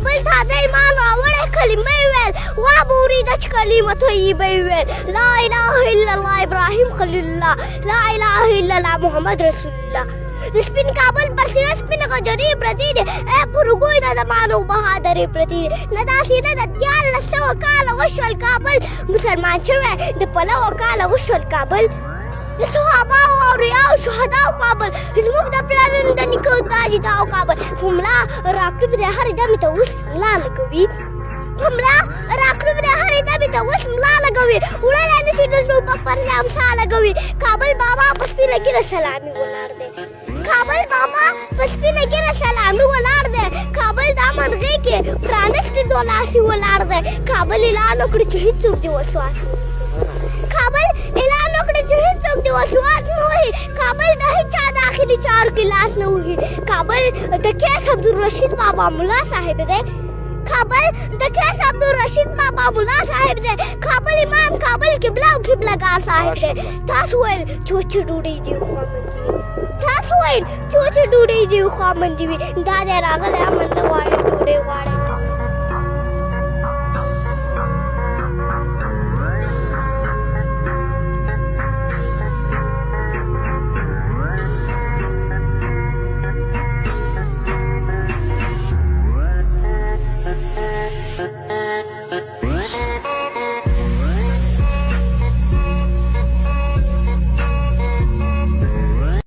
کابل تازه ایمان راوړی کلمه یې ویل وابورېده چې کلمه طیبه یې ویل لا اله الا الله ابراهیم خلیل الله لا اله الا الله محمد رسول الله د سپین کابل پر سینه سپین غجرې پرتې دي ای پر اوږو یې د زمانو بهادرې پرتې دي نه داسې نه ده 1300 کاله وشول کابل مسلمان شوی د پلوه کاله وشول کابل د صحاباو او اولیاو شهداو کابل زموږ د پلرونو د نیکه تاجداو کابل په ملا راکړو د هرې دمې ته اوس ملا لګوي په ملا راکړو د هرې دمې ته اوس ملا لګوي وړلی نه شي د ټوپک پر ځای امسا لګوي کابل بابا په سپینه ږیره سلامي ولاړ دی کابل بابا په سپینه ږیره سلامي ولاړ دی کابل د امن غېږ کې پرانستې دولاسي ولاړ دی کابل اعلان وکړي چې هېڅوک دې وسواس نه کابل اعلان وکړي چې هېڅوک دې وسواس نه وهي کابل د هېچا داخلي چارو کې لاس نه وهي کابل د کیس عبدالرشید بابا ملا صاحب دی کابل د کیس عبدالرشید بابا ملا صاحب دی کابل امام کابل قبله او قبلهګار صاحب دی تاسو ویل چې وچه ډوډۍ دې وخوامندې وي تاسو ویل چې وچه ډوډۍ دې وخوامندې وي دا دی راغلی امن نه غواړي ډوډۍ غواړي